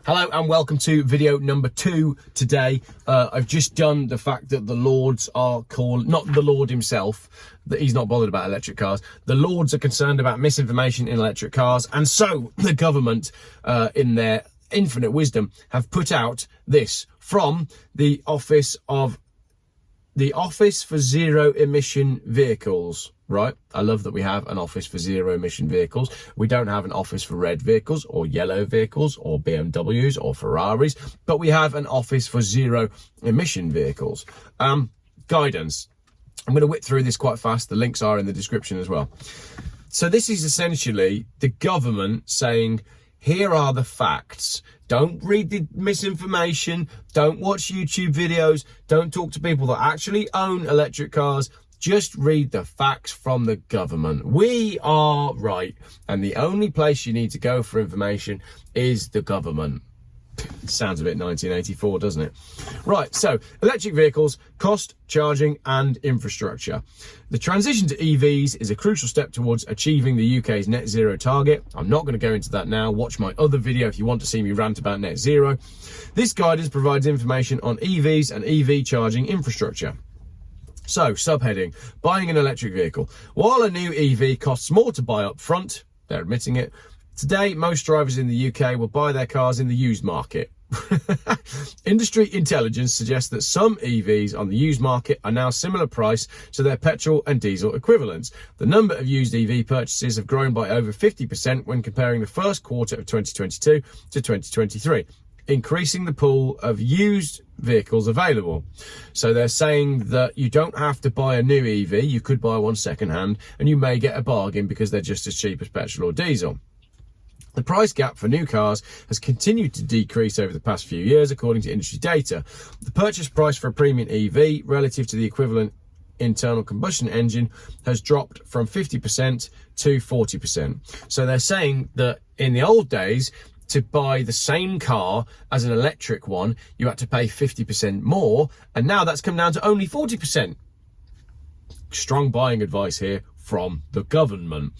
Hello and welcome to video number 2 today. I've just done the fact that the Lords are called, not the Lord himself, that he's not bothered about electric cars. The Lords are concerned about misinformation in electric cars, and so the government, in their infinite wisdom, have put out this from the Office for Zero Emission Vehicles. Right, I love that we have an office for zero emission vehicles. We don't have an office for red vehicles or yellow vehicles or BMWs or Ferraris, but we have an office for zero emission vehicles. Guidance. I'm going to whip through this quite fast. The links are in the description as well. So this is essentially the government saying, here are the facts. Don't read the misinformation. Don't watch YouTube videos. Don't talk to people that actually own electric cars. Just read the facts from the government. We are right. And the only place you need to go for information is the government. Sounds a bit 1984, doesn't it? Right, so electric vehicles, cost, charging and infrastructure. The transition to EVs is a crucial step towards achieving the UK's net zero target. I'm not going to go into that now. Watch my other video if you want to see me rant about net zero. This guidance provides information on EVs and EV charging infrastructure. So, subheading, buying an electric vehicle. While a new EV costs more to buy up front, they're admitting it, today most drivers in the UK will buy their cars in the used market. Industry intelligence suggests that some EVs on the used market are now similar price to their petrol and diesel equivalents. The number of used EV purchases have grown by over 50% when comparing the first quarter of 2022 to 2023. Increasing the pool of used vehicles available. So they're saying that you don't have to buy a new EV, you could buy one second hand, and you may get a bargain because they're just as cheap as petrol or diesel. The price gap for new cars has continued to decrease over the past few years, according to industry data. The purchase price for a premium EV relative to the equivalent internal combustion engine has dropped from 50% to 40%. So they're saying that in the old days, to buy the same car as an electric one, you had to pay 50% more, and now that's come down to only 40%. Strong buying advice here from the government.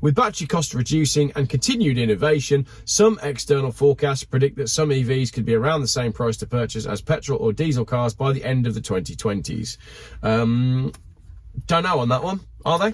With battery costs reducing and continued innovation, some external forecasts predict that some EVs could be around the same price to purchase as petrol or diesel cars by the end of the 2020s. Don't know on that one, are they?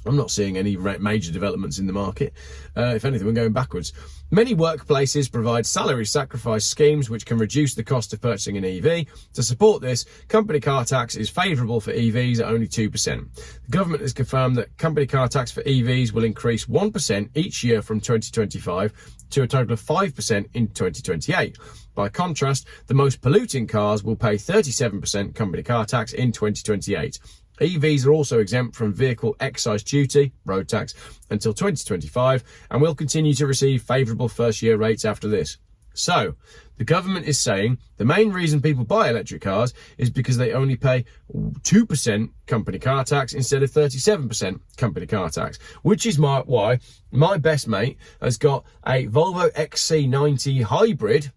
I'm not seeing any major developments in the market. If anything, we're going backwards. Many workplaces provide salary sacrifice schemes which can reduce the cost of purchasing an EV. To support this, company car tax is favourable for EVs at only 2%. The government has confirmed that company car tax for EVs will increase 1% each year from 2025 to a total of 5% in 2028. By contrast, the most polluting cars will pay 37% company car tax in 2028. EVs are also exempt from vehicle excise duty, road tax, until 2025 and will continue to receive favourable first-year rates after this. So, the government is saying the main reason people buy electric cars is because they only pay 2% company car tax instead of 37% company car tax, which is why my best mate has got a Volvo XC90 hybrid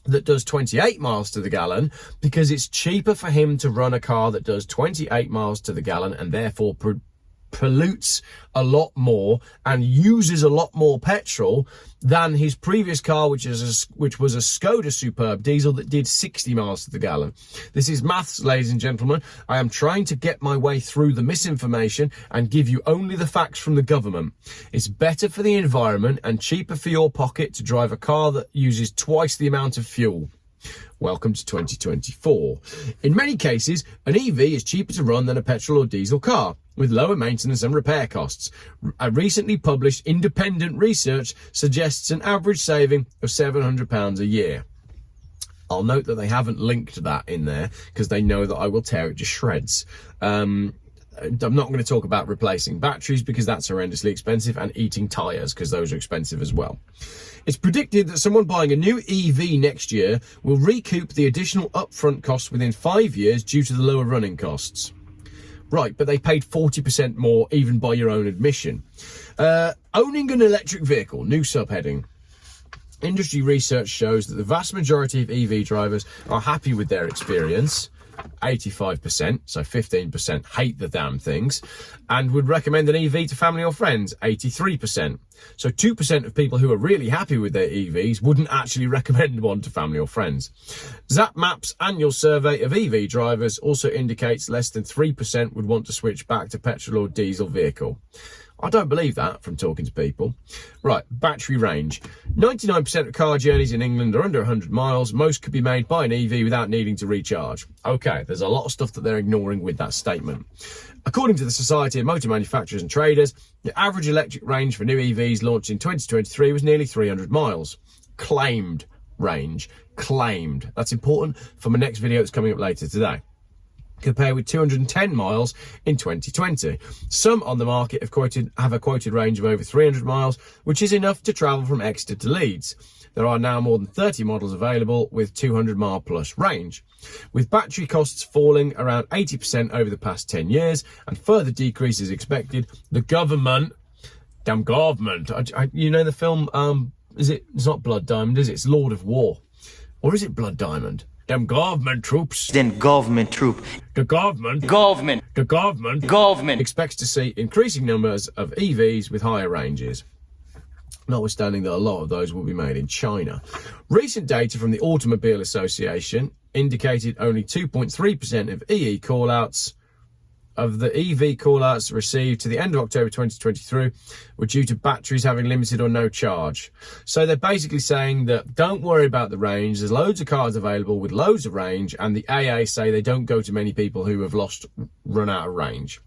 that does 28 miles to the gallon because it's cheaper for him to run a car that does 28 miles to the gallon and therefore pollutes a lot more and uses a lot more petrol than his previous car, which was a Skoda Superb diesel that did 60 miles to the gallon. This is maths, ladies and gentlemen. I am trying to get my way through the misinformation and give you only the facts from the government. It's better for the environment and cheaper for your pocket to drive a car that uses twice the amount of fuel. Welcome to 2024. In many cases, an EV is cheaper to run than a petrol or diesel car, with lower maintenance and repair costs. A recently published independent research suggests an average saving of £700 a year. I'll note that they haven't linked that in there because they know that I will tear it to shreds. I'm not going to talk about replacing batteries because that's horrendously expensive, and eating tyres because those are expensive as well. It's predicted that someone buying a new EV next year will recoup the additional upfront costs within 5 years due to the lower running costs. Right, but they paid 40% more even by your own admission. Owning an electric vehicle, new subheading. Industry research shows that the vast majority of EV drivers are happy with their experience. 85%, so 15% hate the damn things, and would recommend an EV to family or friends, 83%. So 2% of people who are really happy with their EVs wouldn't actually recommend one to family or friends. ZapMap's annual survey of EV drivers also indicates less than 3% would want to switch back to petrol or diesel vehicle. I don't believe that from talking to people. Right, battery range. 99% of car journeys in England are under 100 miles. Most could be made by an EV without needing to recharge. Okay, there's a lot of stuff that they're ignoring with that statement. According to the Society of Motor Manufacturers and Traders, the average electric range for new EVs launched in 2023 was nearly 300 miles. Claimed range. Claimed. That's important for my next video that's coming up later today. Compared with 210 miles in 2020. Some on the market have a quoted range of over 300 miles, which is enough to travel from Exeter to Leeds. There are now more than 30 models available with 200 mile plus range. With battery costs falling around 80% over the past 10 years and further decreases expected, the government, damn government, you know the film, it's not Blood Diamond, is it? It's Lord of War. Or is it Blood Diamond? Them government troops. Then government troop. The government expects to see increasing numbers of EVs with higher ranges, notwithstanding that a lot of those will be made in China. Recent data from the Automobile Association indicated only 2.3% of EV call-outs received to the end of October 2023 were due to batteries having limited or no charge. So they're basically saying that don't worry about the range. There's loads of cars available with loads of range, and the AA say they don't go to many people who have run out of range.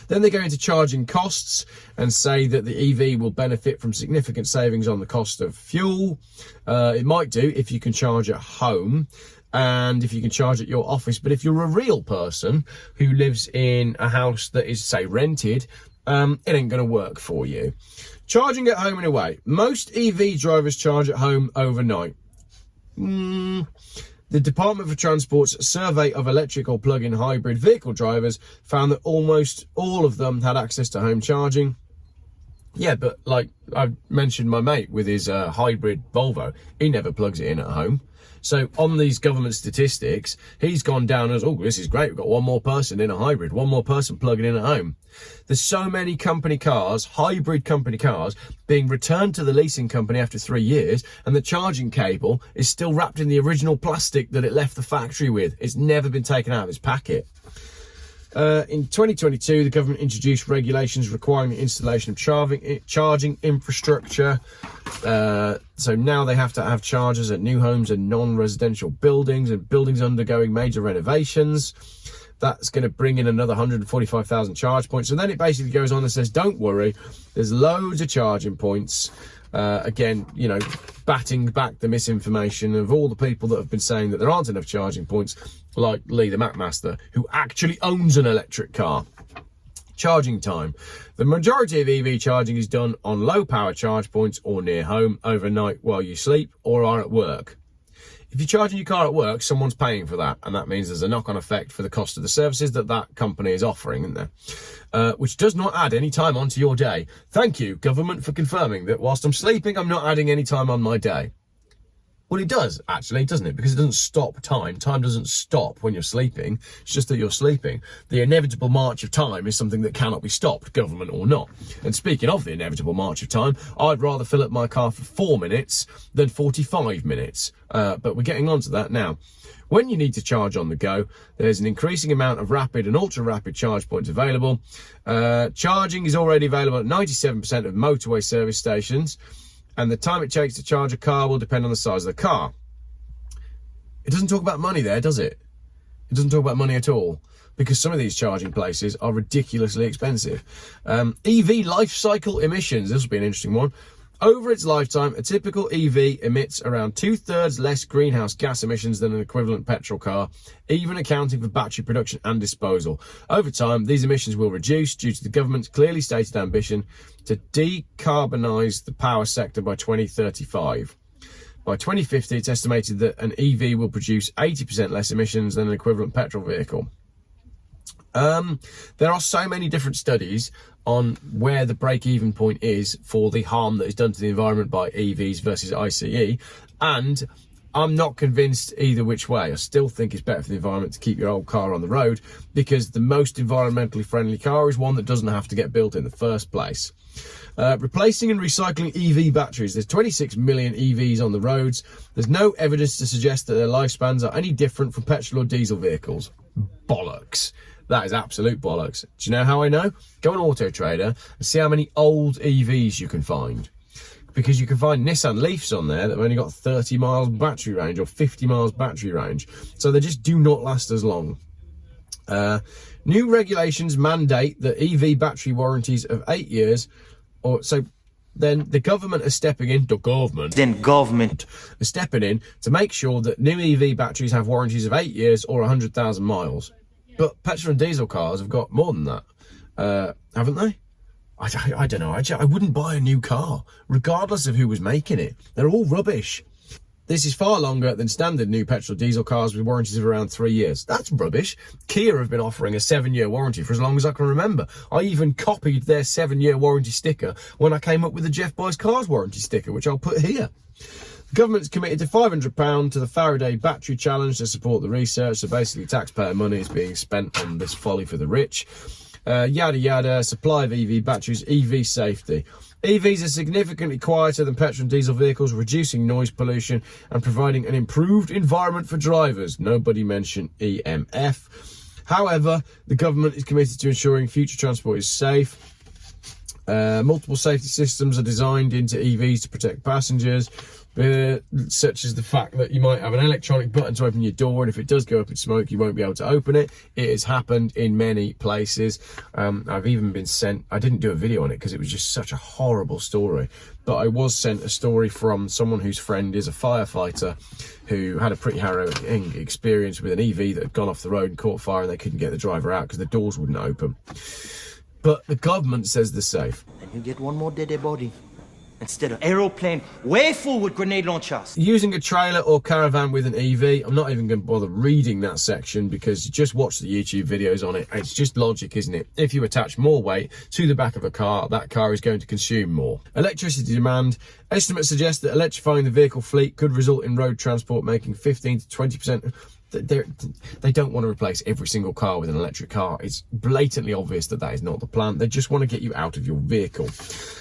Then they go into charging costs and say that the EV will benefit from significant savings on the cost of fuel. It might do if you can charge at home and if you can charge at your office. But if you're a real person who lives in a house that is, say, rented, it ain't going to work for you. Charging at home and away. Most EV drivers charge at home overnight. The Department for Transport's survey of electric or plug-in hybrid vehicle drivers found that almost all of them had access to home charging. Yeah, but like I mentioned, my mate with his hybrid Volvo, he never plugs it in at home. So on these government statistics, he's gone down as, oh, this is great. We've got one more person in a hybrid, one more person plugging in at home. There's so many company cars, hybrid company cars, being returned to the leasing company after 3 years, and the charging cable is still wrapped in the original plastic that it left the factory with. It's never been taken out of its packet. In 2022, the government introduced regulations requiring the installation of charging infrastructure. So now they have to have chargers at new homes and non-residential buildings and buildings undergoing major renovations. That's going to bring in another 145,000 charge points. And then it basically goes on and says, don't worry, there's loads of charging points. Again, you know, batting back the misinformation of all the people that have been saying that there aren't enough charging points, like Lee, the Macmaster, who actually owns an electric car. Charging time. The majority of EV charging is done on low power charge points or near home overnight while you sleep or are at work. If you're charging your car at work, someone's paying for that, and that means there's a knock-on effect for the cost of the services that company is offering, isn't there? Which does not add any time onto your day. Thank you, government, for confirming that whilst I'm sleeping, I'm not adding any time on my day. Well, it does, actually, doesn't it? Because it doesn't stop time. Time doesn't stop when you're sleeping. It's just that you're sleeping. The inevitable march of time is something that cannot be stopped, government or not. And speaking of the inevitable march of time, I'd rather fill up my car for 4 minutes than 45 minutes. But we're getting onto that now. When you need to charge on the go, there's an increasing amount of rapid and ultra-rapid charge points available. Charging is already available at 97% of motorway service stations. And the time it takes to charge a car will depend on the size of the car. It doesn't talk about money there, does it? It doesn't talk about money at all, because some of these charging places are ridiculously expensive. EV life cycle emissions. This will be an interesting one. Over its lifetime, a typical EV emits around 2/3 less greenhouse gas emissions than an equivalent petrol car, even accounting for battery production and disposal. Over time, these emissions will reduce due to the government's clearly stated ambition to decarbonise the power sector by 2035. By 2050, it's estimated that an EV will produce 80% less emissions than an equivalent petrol vehicle. There are so many different studies on where the break-even point is for the harm that is done to the environment by EVs versus ICE, and I'm not convinced either which way. I still think it's better for the environment to keep your old car on the road, because the most environmentally friendly car is one that doesn't have to get built in the first place. Replacing and recycling EV batteries. There's 26 million EVs on the roads. There's no evidence to suggest that their lifespans are any different from petrol or diesel vehicles. Bollocks. That is absolute bollocks. Do you know how I know? Go on Auto Trader and see how many old EVs you can find. Because you can find Nissan Leafs on there that have only got 30 miles battery range or 50 miles battery range. So they just do not last as long. New regulations mandate that EV battery warranties of 8 years, then the government is stepping in, GOVMENT is stepping in to make sure that new EV batteries have warranties of 8 years or 100,000 miles. But petrol and diesel cars have got more than that, haven't they? I don't know. I wouldn't buy a new car, regardless of who was making it. They're all rubbish. This is far longer than standard new petrol diesel cars with warranties of around 3 years. That's rubbish. Kia have been offering a 7-year warranty for as long as I can remember. I even copied their 7-year warranty sticker when I came up with the Geoff Buys Cars warranty sticker, which I'll put here. The government's committed to £500 to the Faraday Battery Challenge to support the research. So basically taxpayer money is being spent on this folly for the rich. Yada yada, supply of EV batteries, EV safety. EVs are significantly quieter than petrol and diesel vehicles, reducing noise pollution and providing an improved environment for drivers. Nobody mentioned EMF. However, the government is committed to ensuring future transport is safe. Multiple safety systems are designed into EVs to protect passengers, such as the fact that you might have an electronic button to open your door, and if it does go up in smoke, you won't be able to open it. It has happened in many places. I've even been sent, I didn't do a video on it because it was just such a horrible story, but I was sent a story from someone whose friend is a firefighter who had a pretty harrowing experience with an EV that had gone off the road and caught fire, and they couldn't get the driver out because the doors wouldn't open. But the government says they're safe. And you get one more dead body instead of aeroplane way full with grenade launchers. Using a trailer or caravan with an EV, I'm not even going to bother reading that section because you just watch the YouTube videos on it. It's just logic, isn't it? If you attach more weight to the back of a car, that car is going to consume more. Electricity demand. Estimates suggest that electrifying the vehicle fleet could result in road transport making 15 to 20%. They don't want to replace every single car with an electric car. It's blatantly obvious that that is not the plan. They just want to get you out of your vehicle.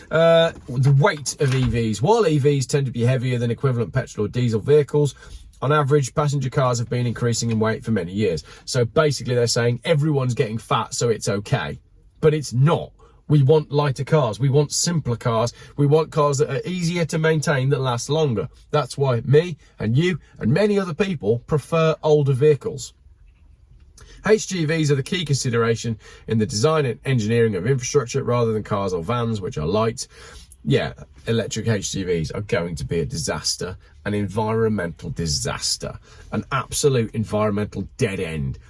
The weight of EVs. While EVs tend to be heavier than equivalent petrol or diesel vehicles, on average, passenger cars have been increasing in weight for many years. So basically they're saying everyone's getting fat, so it's okay. But it's not. We want lighter cars. We want simpler cars. We want cars that are easier to maintain, that last longer. That's why me and you and many other people prefer older vehicles. HGVs are the key consideration in the design and engineering of infrastructure rather than cars or vans, which are light. Yeah, electric HGVs are going to be a disaster, an environmental disaster, an absolute environmental dead end.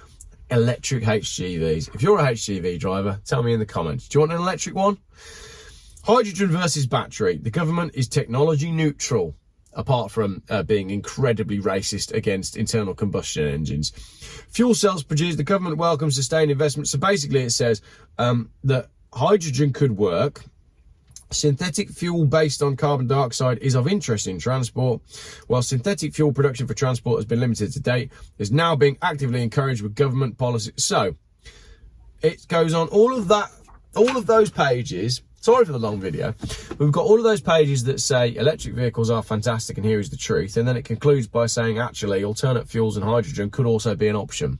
Electric HGVs. If you're a HGV driver, tell me in the comments. Do you want an electric one? Hydrogen versus battery. The government is technology neutral, apart from being incredibly racist against internal combustion engines. Fuel cells produced. The government welcomes sustained investment. So basically it says that hydrogen could work. Synthetic fuel based on carbon dioxide is of interest in transport. While synthetic fuel production for transport has been limited to date, is now being actively encouraged with government policy. So it goes on all of those pages. Sorry for the long video. We've got all of those pages that say electric vehicles are fantastic and here is the truth. And then it concludes by saying actually alternate fuels and hydrogen could also be an option.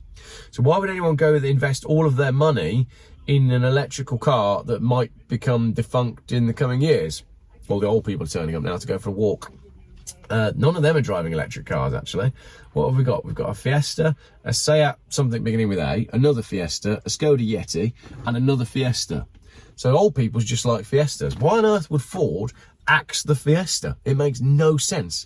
So why would anyone go and invest all of their money in an electrical car that might become defunct in the coming years? Well, the old people are turning up now to go for a walk. None of them are driving electric cars, actually. What have we got? We've got a Fiesta, a Seat, something beginning with A, another Fiesta, a Skoda Yeti, and another Fiesta. So old people's just like Fiestas. Why on earth would Ford axe the Fiesta? It makes no sense.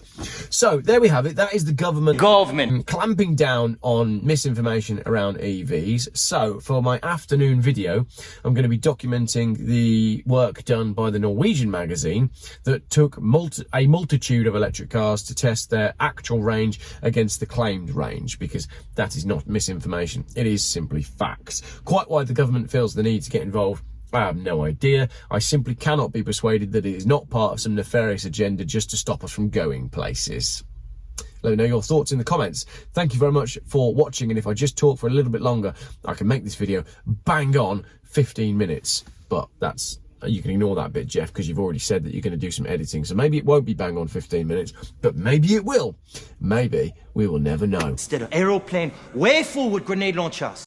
So there we have it. That is the government clamping down on misinformation around EVs. So for my afternoon video, I'm going to be documenting the work done by the Norwegian magazine that took a multitude of electric cars to test their actual range against the claimed range, because that is not misinformation. It is simply facts. Quite why the government feels the need to get involved, I have no idea. I simply cannot be persuaded that it is not part of some nefarious agenda just to stop us from going places. Let me know your thoughts in the comments. Thank you very much for watching, and if I just talk for a little bit longer, I can make this video bang on 15 minutes. But that's, you can ignore that bit, Geoff, because you've already said that you're going to do some editing. So maybe it won't be bang on 15 minutes, but maybe it will. Maybe we will never know. Instead of aeroplane, way forward grenade launchers.